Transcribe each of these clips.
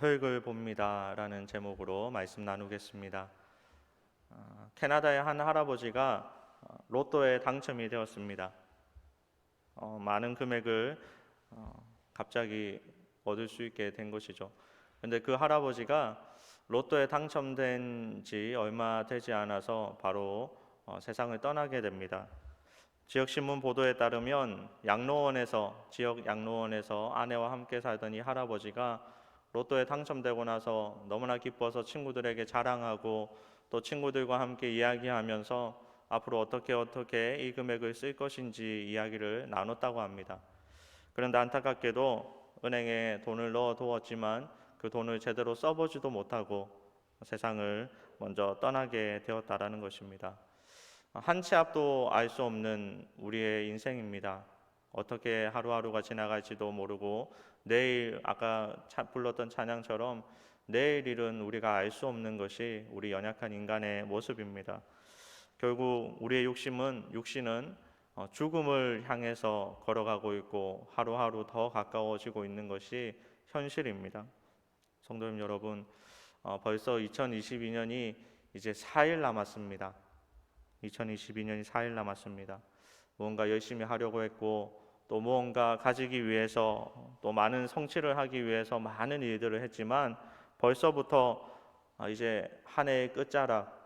흙을 봅니다 라는 제목으로 말씀 나누겠습니다. 캐나다의 한 할아버지가 로또에 당첨이 되었습니다. 많은 금액을 갑자기 얻을 수 있게 된 것이죠. 그런데 그 할아버지가 로또에 당첨된 지 얼마 되지 않아서 바로 세상을 떠나게 됩니다. 지역신문 보도에 따르면 지역 양로원에서 아내와 함께 살던 이 할아버지가 로또에 당첨되고 나서 너무나 기뻐서 친구들에게 자랑하고 또 친구들과 함께 이야기하면서 앞으로 어떻게 이 금액을 쓸 것인지 이야기를 나눴다고 합니다. 그런데 안타깝게도 은행에 돈을 넣어두었지만 그 돈을 제대로 써보지도 못하고 세상을 먼저 떠나게 되었다라는 것입니다. 한 치 앞도 알 수 없는 우리의 인생입니다. 어떻게 하루하루가 지나갈지도 모르고 내일 아까 불렀던 찬양처럼 내일 일은 우리가 알 수 없는 것이 우리 연약한 인간의 모습입니다. 결국 우리의 육신은 죽음을 향해서 걸어가고 있고 하루하루 더 가까워지고 있는 것이 현실입니다. 성도님 여러분, 벌써 2022년이 이제 4일 남았습니다. 2022년이 4일 남았습니다. 무언가 열심히 하려고 했고 또 무언가 가지기 위해서 또 많은 성취를 하기 위해서 많은 일들을 했지만 벌써부터 이제 한 해의 끝자락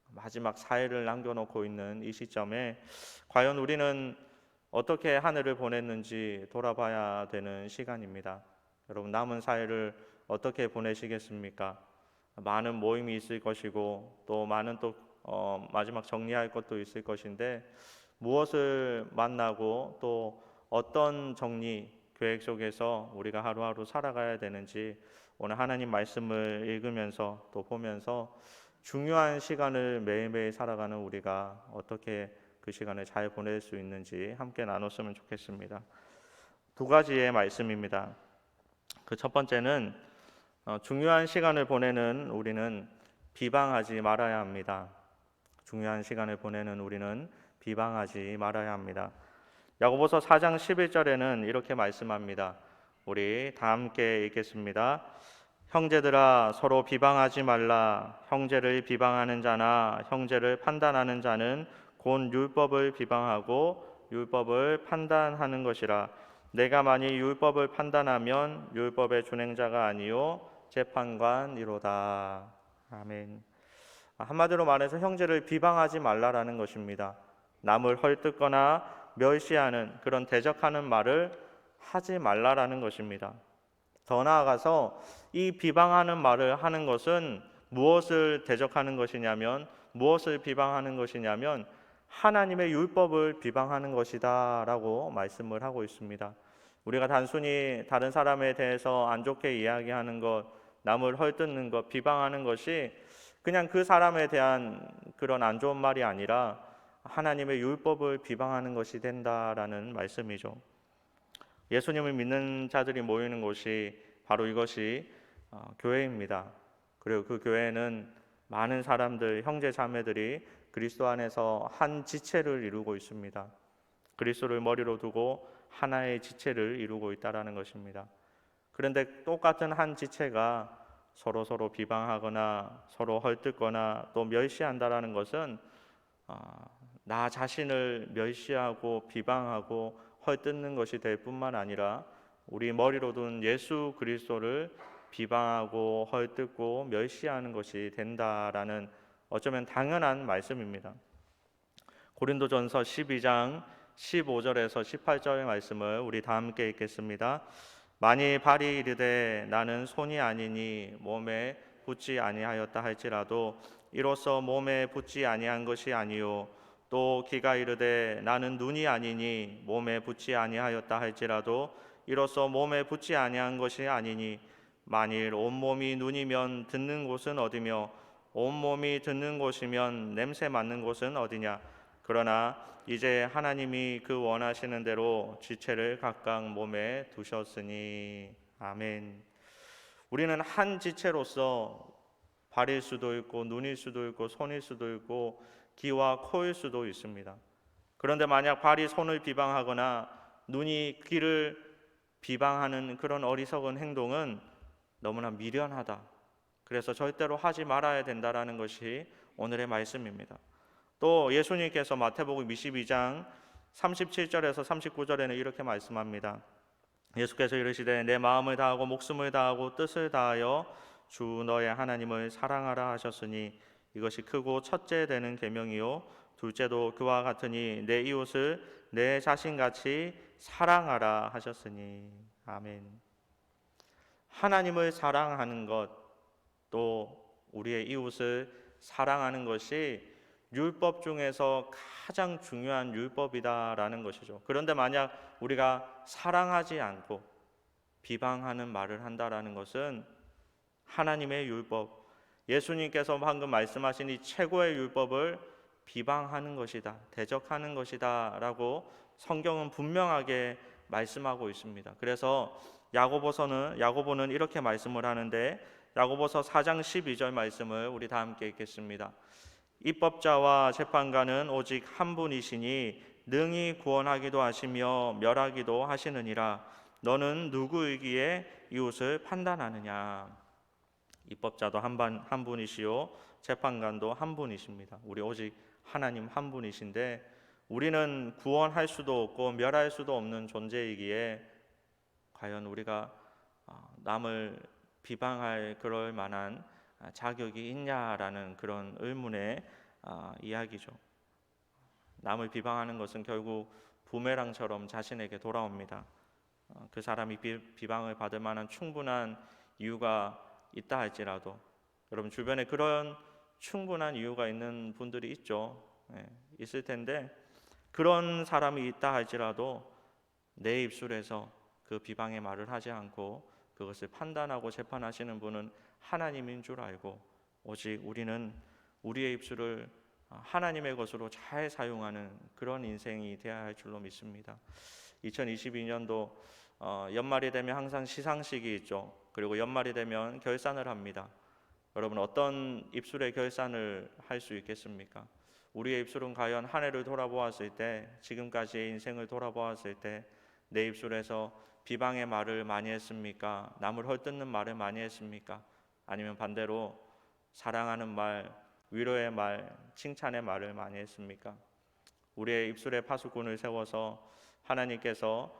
마지막 4일을 남겨놓고 있는 이 시점에 과연 우리는 어떻게 한 해를 보냈는지 돌아봐야 되는 시간입니다. 여러분, 남은 4일을 어떻게 보내시겠습니까? 많은 모임이 있을 것이고 또 많은 마지막 정리할 것도 있을 것인데 무엇을 만나고 또 어떤 정리 계획 속에서 우리가 하루하루 살아가야 되는지 오늘 하나님 말씀을 읽으면서 또 보면서 중요한 시간을 매일매일 살아가는 우리가 어떻게 그 시간을 잘 보낼 수 있는지 함께 나눴으면 좋겠습니다. 두 가지의 말씀입니다. 그 첫 번째는 중요한 시간을 보내는 우리는 비방하지 말아야 합니다. 중요한 시간을 보내는 우리는 비방하지 말아야 합니다. 야고보서 4장 11절에는 이렇게 말씀합니다. 우리 다 함께 읽겠습니다. 형제들아 서로 비방하지 말라. 형제를 비방하는 자나 형제를 판단하는 자는 곧 율법을 비방하고 율법을 판단하는 것이라. 내가 만일 율법을 판단하면 율법의 준행자가 아니요 재판관이로다. 아멘. 한마디로 말해서 형제를 비방하지 말라라는 것입니다. 남을 헐뜯거나 멸시하는 그런 대적하는 말을 하지 말라라는 것입니다. 더 나아가서 이 비방하는 말을 하는 것은 무엇을 대적하는 것이냐면 무엇을 비방하는 것이냐면 하나님의 율법을 비방하는 것이다 라고 말씀을 하고 있습니다. 우리가 단순히 다른 사람에 대해서 안 좋게 이야기하는 것, 남을 헐뜯는 것, 비방하는 것이 그냥 그 사람에 대한 그런 안 좋은 말이 아니라 하나님의 율법을 비방하는 것이 된다라는 말씀이죠. 예수님을 믿는 자들이 모이는 곳이 바로 이것이 교회입니다. 그리고 그 교회는 많은 사람들, 형제 자매들이 그리스도 안에서 한 지체를 이루고 있습니다. 그리스도를 머리로 두고 하나의 지체를 이루고 있다라는 것입니다. 그런데 똑같은 한 지체가 서로 비방하거나 서로 헐뜯거나 또 멸시한다라는 것은 나 자신을 멸시하고 비방하고 헐뜯는 것이 될 뿐만 아니라 우리 머리로 둔 예수 그리스도를 비방하고 헐뜯고 멸시하는 것이 된다라는 어쩌면 당연한 말씀입니다. 고린도전서 12장 15절에서 18절의 말씀을 우리 다 함께 읽겠습니다. 만일 발이 이르되 나는 손이 아니니 몸에 붙지 아니하였다 할지라도 이로써 몸에 붙지 아니한 것이 아니요 또 귀가 이르되 나는 눈이 아니니 몸에 붙지 아니하였다 할지라도 이로써 몸에 붙지 아니한 것이 아니니 만일 온몸이 눈이면 듣는 곳은 어디며 온몸이 듣는 곳이면 냄새 맡는 곳은 어디냐. 그러나 이제 하나님이 그 원하시는 대로 지체를 각각 몸에 두셨으니. 아멘. 우리는 한 지체로서 발일 수도 있고 눈일 수도 있고 손일 수도 있고 귀와 코일 수도 있습니다. 그런데 만약 발이 손을 비방하거나 눈이 귀를 비방하는 그런 어리석은 행동은 너무나 미련하다. 그래서 절대로 하지 말아야 된다라는 것이 오늘의 말씀입니다. 또 예수님께서 마태복음 22장 37절에서 39절에는 이렇게 말씀합니다. 예수께서 이르시되 내 마음을 다하고 목숨을 다하고 뜻을 다하여 주 너의 하나님을 사랑하라 하셨으니 이것이 크고 첫째 되는 계명이요 둘째도 그와 같으니 내 이웃을 내 자신같이 사랑하라 하셨으니. 아멘. 하나님을 사랑하는 것, 또 우리의 이웃을 사랑하는 것이 율법 중에서 가장 중요한 율법이다라는 것이죠. 그런데 만약 우리가 사랑하지 않고 비방하는 말을 한다라는 것은 하나님의 율법, 예수님께서 방금 말씀하신 이 최고의 율법을 비방하는 것이다, 대적하는 것이다 라고 성경은 분명하게 말씀하고 있습니다. 그래서 야고보는 이렇게 말씀을 하는데, 야고보서 4장 12절 말씀을 우리 다 함께 읽겠습니다. 입법자와 재판관은 오직 한 분이시니 능히 구원하기도 하시며 멸하기도 하시느니라. 너는 누구이기에 이웃을 판단하느냐. 입법자도 한 분이시요 재판관도 한 분이십니다. 우리 오직 하나님 한 분이신데 우리는 구원할 수도 없고 멸할 수도 없는 존재이기에 과연 우리가 남을 비방할 그럴 만한 자격이 있냐라는 그런 의문의 이야기죠. 남을 비방하는 것은 결국 부메랑처럼 자신에게 돌아옵니다. 그 사람이 비방을 받을 만한 충분한 이유가 있다 할지라도, 여러분 주변에 그런 충분한 이유가 있는 분들이 있죠. 있을 텐데 그런 사람이 있다 할지라도 내 입술에서 그 비방의 말을 하지 않고 그것을 판단하고 재판하시는 분은 하나님인 줄 알고 오직 우리는 우리의 입술을 하나님의 것으로 잘 사용하는 그런 인생이 되어야 할 줄로 믿습니다. 2022년도 연말이 되면 항상 시상식이 있죠. 그리고 연말이 되면 결산을 합니다. 여러분 어떤 입술의 결산을 할 수 있겠습니까? 우리의 입술은 과연 한 해를 돌아보았을 때, 지금까지의 인생을 돌아보았을 때 내 입술에서 비방의 말을 많이 했습니까? 남을 헐뜯는 말을 많이 했습니까? 아니면 반대로 사랑하는 말, 위로의 말, 칭찬의 말을 많이 했습니까? 우리의 입술에 파수꾼을 세워서 하나님께서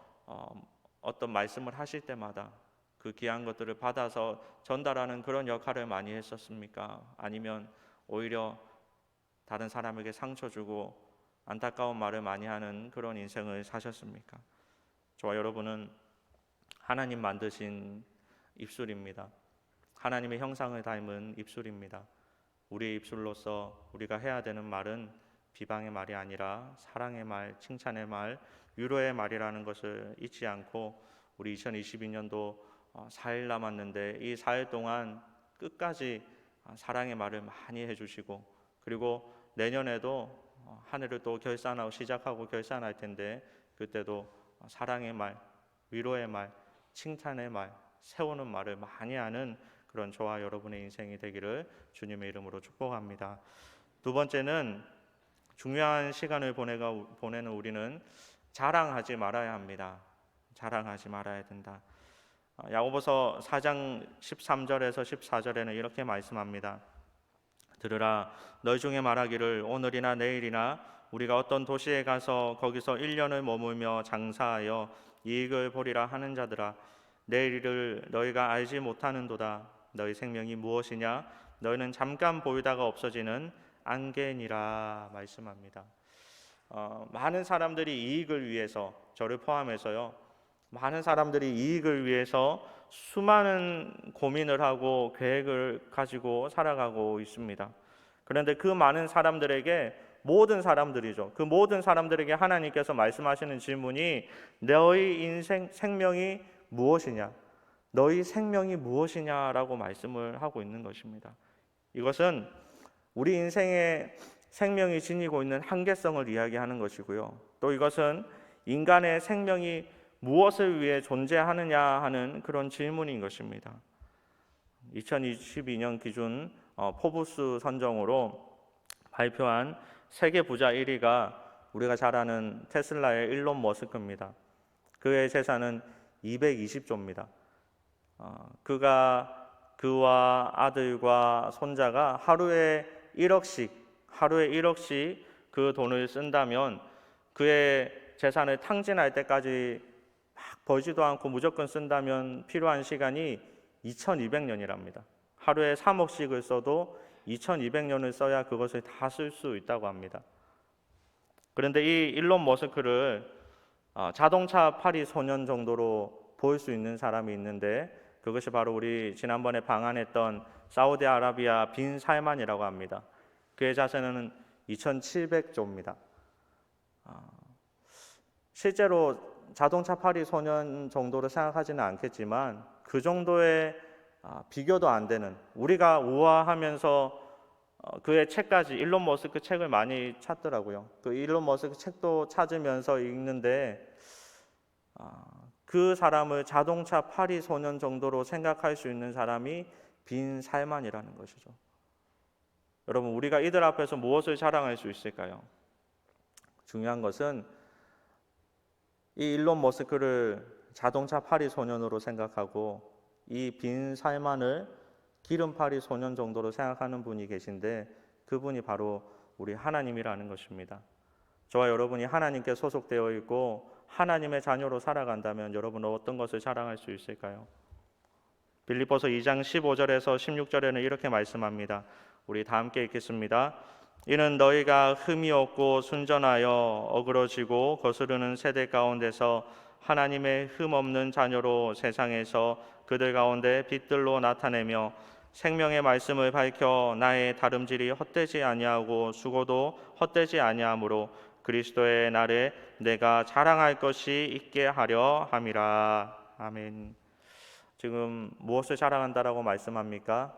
어떤 말씀을 하실 때마다 그 귀한 것들을 받아서 전달하는 그런 역할을 많이 했었습니까? 아니면 오히려 다른 사람에게 상처 주고 안타까운 말을 많이 하는 그런 인생을 사셨습니까? 저와 여러분은 하나님 만드신 입술입니다. 하나님의 형상을 닮은 입술입니다. 우리의 입술로서 우리가 해야 되는 말은 비방의 말이 아니라 사랑의 말, 칭찬의 말, 위로의 말이라는 것을 잊지 않고 우리 2022년도 4일 남았는데 이 4일 동안 끝까지 사랑의 말을 많이 해주시고, 그리고 내년에도 한 해를 또 시작하고 결산할 텐데 그때도 사랑의 말, 위로의 말, 칭찬의 말, 세우는 말을 많이 하는 그런 저와 여러분의 인생이 되기를 주님의 이름으로 축복합니다. 두 번째는 중요한 시간을 보내는 우리는 자랑하지 말아야 합니다. 자랑하지 말아야 된다. 야고보서 4장 13절에서 14절에는 이렇게 말씀합니다. 들으라, 너희 중에 말하기를 오늘이나 내일이나 우리가 어떤 도시에 가서 거기서 1년을 머물며 장사하여 이익을 보리라 하는 자들아, 내일을 너희가 알지 못하는도다. 너희 생명이 무엇이냐? 너희는 잠깐 보이다가 없어지는 안개니라 말씀합니다. 많은 사람들이 이익을 위해서, 저를 포함해서요, 많은 사람들이 이익을 위해서 수많은 고민을 하고 계획을 가지고 살아가고 있습니다. 그런데 그 많은 사람들에게, 모든 사람들이죠, 그 모든 사람들에게 하나님께서 말씀하시는 질문이 너희 인생 생명이 무엇이냐, 너희 생명이 무엇이냐라고 말씀을 하고 있는 것입니다. 이것은 우리 인생의 생명이 지니고 있는 한계성을 이야기하는 것이고요, 또 이것은 인간의 생명이 무엇을 위해 존재하느냐 하는 그런 질문인 것입니다. 2022년 기준 포브스 선정으로 발표한 세계 부자 1위가 우리가 잘 아는 테슬라의 일론 머스크입니다. 그의 재산은 220조입니다. 그와 아들과 손자가 하루에 1억씩 그 돈을 쓴다면 그의 재산을 탕진할 때까지 막 벌지도 않고 무조건 쓴다면 필요한 시간이 2200년이랍니다. 하루에 3억씩을 써도 2200년을 써야 그것을 다 쓸 수 있다고 합니다. 그런데 이 일론 머스크를 자동차 파리 소년 정도로 볼 수 있는 사람이 있는데 그것이 바로 우리 지난번에 방한했던 사우디아라비아 빈 살만이라고 합니다. 그의 자산은 2700조입니다. 실제로 자동차 파리 소년 정도로 생각하지는 않겠지만 그 정도의 비교도 안 되는, 우리가 우아하면서 그의 책까지, 일론 머스크 책을 많이 찾더라고요. 그 일론 머스크 책도 찾으면서 읽는데 그 사람을 자동차 파리 소년 정도로 생각할 수 있는 사람이 빈 살만이라는 것이죠. 여러분, 우리가 이들 앞에서 무엇을 자랑할 수 있을까요? 중요한 것은 이 일론 머스크를 자동차 파리 소년으로 생각하고 이 빈 살만을 기름파리 소년 정도로 생각하는 분이 계신데 그분이 바로 우리 하나님이라는 것입니다. 저와 여러분이 하나님께 소속되어 있고 하나님의 자녀로 살아간다면 여러분은 어떤 것을 자랑할 수 있을까요? 빌립보서 2장 15절에서 16절에는 이렇게 말씀합니다. 우리 다 함께 읽겠습니다. 이는 너희가 흠이 없고 순전하여 어그러지고 거스르는 세대 가운데서 하나님의 흠 없는 자녀로 세상에서 그들 가운데 빛들로 나타내며 생명의 말씀을 밝혀 나의 다름질이 헛되지 아니하고 수고도 헛되지 아니하므로 그리스도의 날에 내가 자랑할 것이 있게 하려 함이라. 아멘. 지금 무엇을 자랑한다라고 말씀합니까?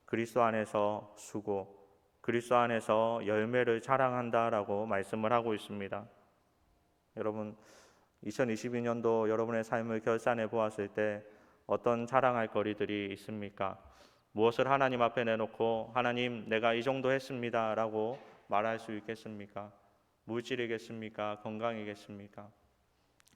그리스도 안에서 수고, 그리스도 안에서 열매를 자랑한다라고 말씀을 하고 있습니다. 여러분, 2022년도 여러분의 삶을 결산해 보았을 때 어떤 자랑할 거리들이 있습니까? 무엇을 하나님 앞에 내놓고 하나님 내가 이 정도 했습니다 라고 말할 수 있겠습니까? 물질이겠습니까? 건강이겠습니까?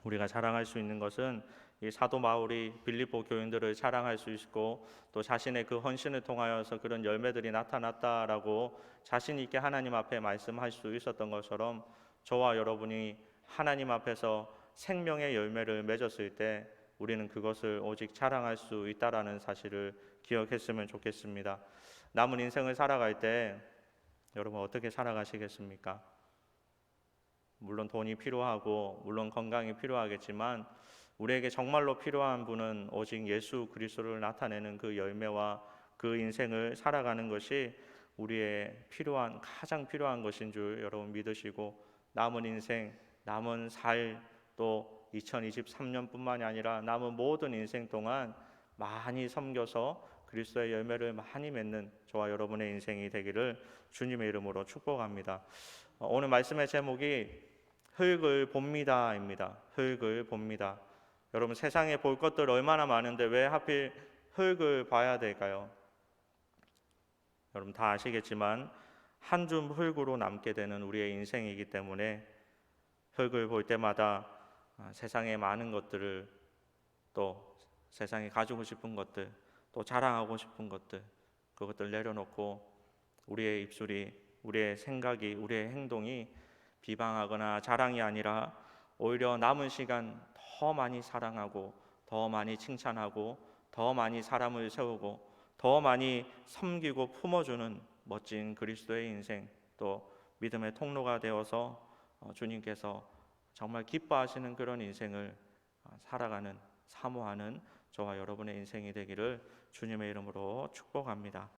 우리가 자랑할 수 있는 것은 이 사도 바울이 빌립보 교인들을 자랑할 수 있고 또 자신의 그 헌신을 통하여서 그런 열매들이 나타났다라고 자신 있게 하나님 앞에 말씀할 수 있었던 것처럼 저와 여러분이 하나님 앞에서 생명의 열매를 맺었을 때 우리는 그것을 오직 자랑할 수 있다라는 사실을 기억했으면 좋겠습니다. 남은 인생을 살아갈 때 여러분 어떻게 살아가시겠습니까? 물론 돈이 필요하고 물론 건강이 필요하겠지만 우리에게 정말로 필요한 분은 오직 예수 그리스도를 나타내는 그 열매와 그 인생을 살아가는 것이 우리의 가장 필요한 것인 줄 여러분 믿으시고 남은 인생, 남은 살 또 2023년뿐만이 아니라 남은 모든 인생 동안 많이 섬겨서 그리스도의 열매를 많이 맺는 저와 여러분의 인생이 되기를 주님의 이름으로 축복합니다. 오늘 말씀의 제목이 흙을 봅니다입니다. 흙을 봅니다. 여러분 세상에 볼 것들 얼마나 많은데 왜 하필 흙을 봐야 될까요? 여러분 다 아시겠지만 한 줌 흙으로 남게 되는 우리의 인생이기 때문에 흙을 볼 때마다 세상의 많은 것들을 또 세상에 가지고 싶은 것들 또 자랑하고 싶은 것들 그것들 내려놓고 우리의 입술이 우리의 생각이 우리의 행동이 비방하거나 자랑이 아니라 오히려 남은 시간 더 많이 사랑하고 더 많이 칭찬하고 더 많이 사람을 세우고 더 많이 섬기고 품어주는 멋진 그리스도의 인생 또 믿음의 통로가 되어서 주님께서 정말 기뻐하시는 그런 인생을 살아가는 사모하는 저와 여러분의 인생이 되기를 주님의 이름으로 축복합니다.